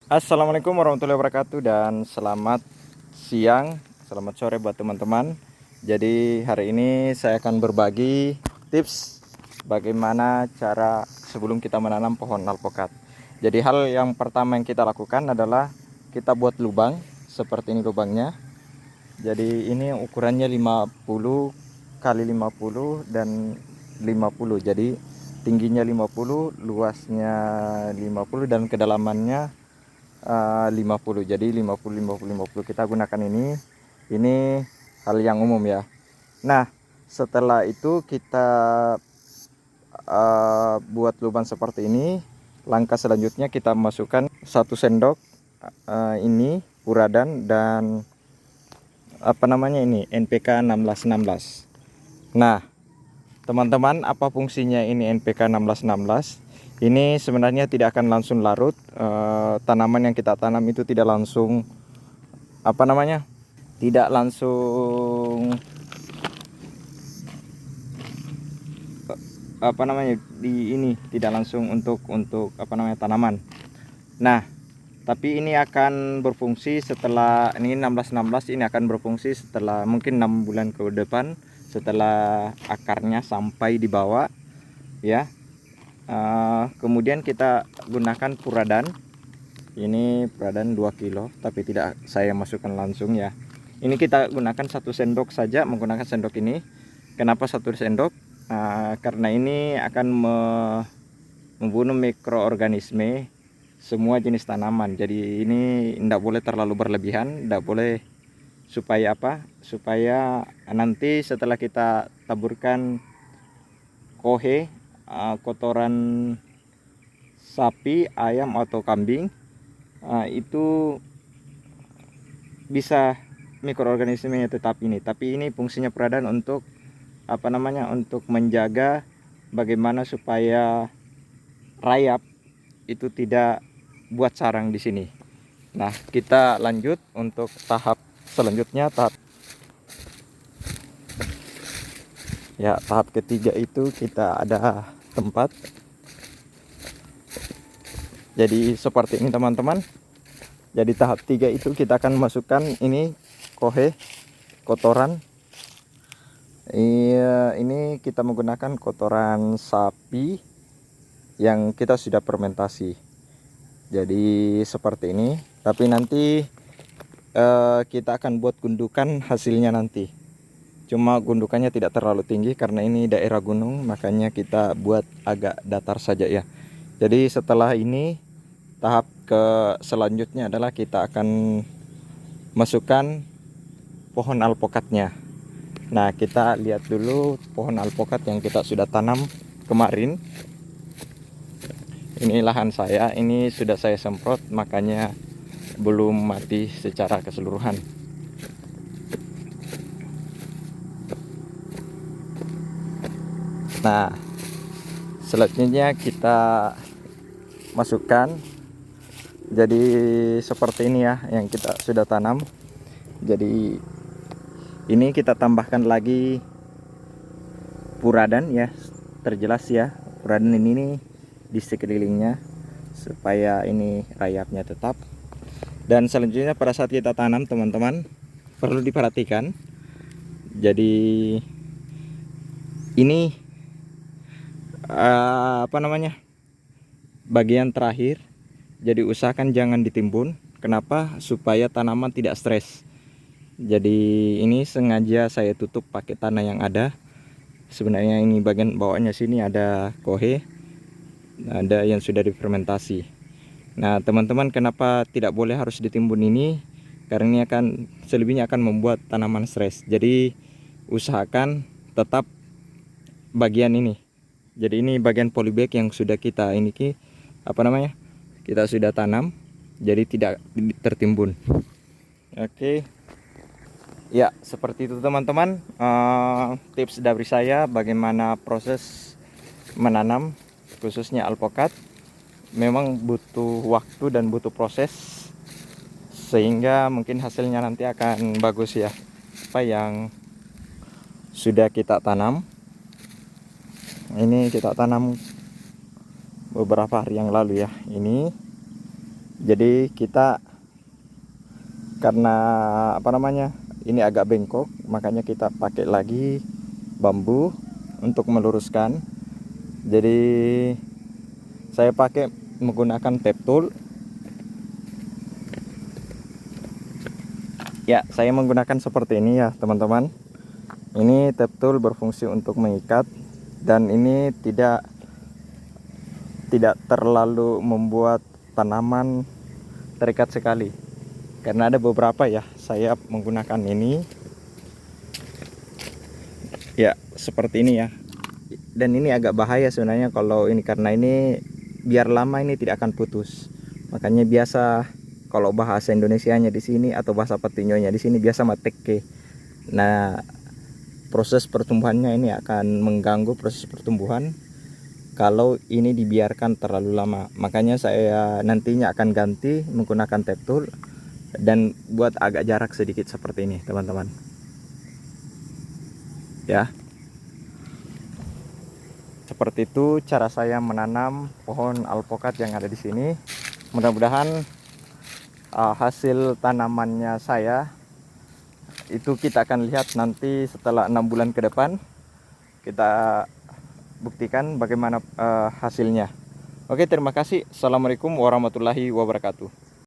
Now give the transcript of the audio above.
Assalamualaikum warahmatullahi wabarakatuh dan selamat siang, selamat sore buat teman-teman. Jadi hari ini saya akan berbagi tips bagaimana cara sebelum kita menanam pohon alpokat. Jadi hal yang pertama yang kita lakukan adalah kita buat lubang seperti ini lubangnya. Jadi ini ukurannya 50 kali 50 dan 50. Jadi tingginya 50, luasnya 50 dan kedalamannya 50. Jadi 50 kita gunakan ini hal yang umum ya. Nah, setelah itu kita buat lubang seperti ini. Langkah selanjutnya kita masukkan 1 sendok ini puradan dan ini NPK 1616. Nah, teman-teman, apa fungsinya ini NPK 1616? Ini sebenarnya tidak akan langsung larut. Tanaman yang kita tanam itu tidak langsung tidak langsung tidak langsung untuk tanaman. Nah, tapi ini akan berfungsi setelah ini 1616, ini akan berfungsi setelah mungkin 6 bulan ke depan, setelah akarnya sampai di bawah ya. Kemudian kita gunakan puradan. Ini puradan 2 kilo, tapi tidak saya masukkan langsung ya. Ini kita gunakan 1 sendok saja, menggunakan sendok ini. Kenapa 1 sendok? Karena ini akan membunuh mikroorganisme semua jenis tanaman. Jadi ini tidak boleh terlalu berlebihan, tidak boleh, supaya nanti setelah kita taburkan kohe, kotoran sapi, ayam atau kambing, itu bisa mikroorganismenya tetap ini. Tapi ini fungsinya peradan untuk untuk menjaga bagaimana supaya rayap itu tidak buat sarang di sini. Nah, kita lanjut untuk tahap selanjutnya. Tahap ketiga itu kita ada tempat. Jadi seperti ini teman-teman. Jadi tahap 3 itu kita akan masukkan ini kohe, kotoran. Ini kita menggunakan kotoran sapi yang kita sudah fermentasi. Jadi seperti ini. Tapi nanti kita akan buat gundukan hasilnya nanti. Cuma gundukannya tidak terlalu tinggi karena ini daerah gunung, makanya kita buat agak datar saja ya. Jadi setelah ini tahap selanjutnya adalah kita akan masukkan pohon alpokatnya. Nah, kita lihat dulu pohon alpokat yang kita sudah tanam kemarin. Ini lahan saya, ini sudah saya semprot, makanya belum mati secara keseluruhan. Nah, selanjutnya kita masukkan. Jadi seperti ini ya yang kita sudah tanam. Jadi ini kita tambahkan lagi puradan ya, terjelas ya, puradan ini nih di sekelilingnya supaya ini rayapnya tetap. Dan selanjutnya pada saat kita tanam teman-teman perlu diperhatikan. Jadi ini bagian terakhir. Jadi usahakan jangan ditimbun. Kenapa? Supaya tanaman tidak stres. Jadi ini sengaja saya tutup pakai tanah yang ada. Sebenarnya ini bagian bawahnya sini ada kohe, ada yang sudah difermentasi. Nah teman-teman, kenapa tidak boleh harus ditimbun ini? Karena ini selebihnya akan membuat tanaman stres. Jadi usahakan tetap bagian ini. Jadi ini bagian polybag yang sudah kita kita sudah tanam, jadi tidak tertimbun. Oke. Ya, seperti itu teman-teman, tips dari saya bagaimana proses menanam khususnya alpokat. Memang butuh waktu dan butuh proses, sehingga mungkin hasilnya nanti akan bagus ya. Apa yang sudah kita tanam, ini kita tanam beberapa hari yang lalu ya. Ini Jadi kita karena ini agak bengkok, makanya kita pakai lagi bambu untuk meluruskan. Jadi saya pakai menggunakan tape tool. Ya, saya menggunakan seperti ini ya teman-teman. Ini tape tool berfungsi untuk mengikat, dan ini tidak terlalu membuat tanaman terikat sekali. Karena ada beberapa ya, saya menggunakan ini. Ya, seperti ini ya. Dan ini agak bahaya sebenarnya kalau ini, karena ini biar lama ini tidak akan putus. Makanya biasa kalau bahasa Indonesianya di sini atau bahasa Patinyonya di sini biasa mateke. Nah, proses pertumbuhannya ini akan mengganggu proses pertumbuhan kalau ini dibiarkan terlalu lama. Makanya saya nantinya akan ganti menggunakan tape tool dan buat agak jarak sedikit seperti ini, teman-teman. Ya. Seperti itu cara saya menanam pohon alpokat yang ada di sini. Mudah-mudahan hasil tanamannya saya itu kita akan lihat nanti setelah 6 bulan ke depan. Kita buktikan bagaimana hasilnya. Oke, terima kasih. Assalamualaikum warahmatullahi wabarakatuh.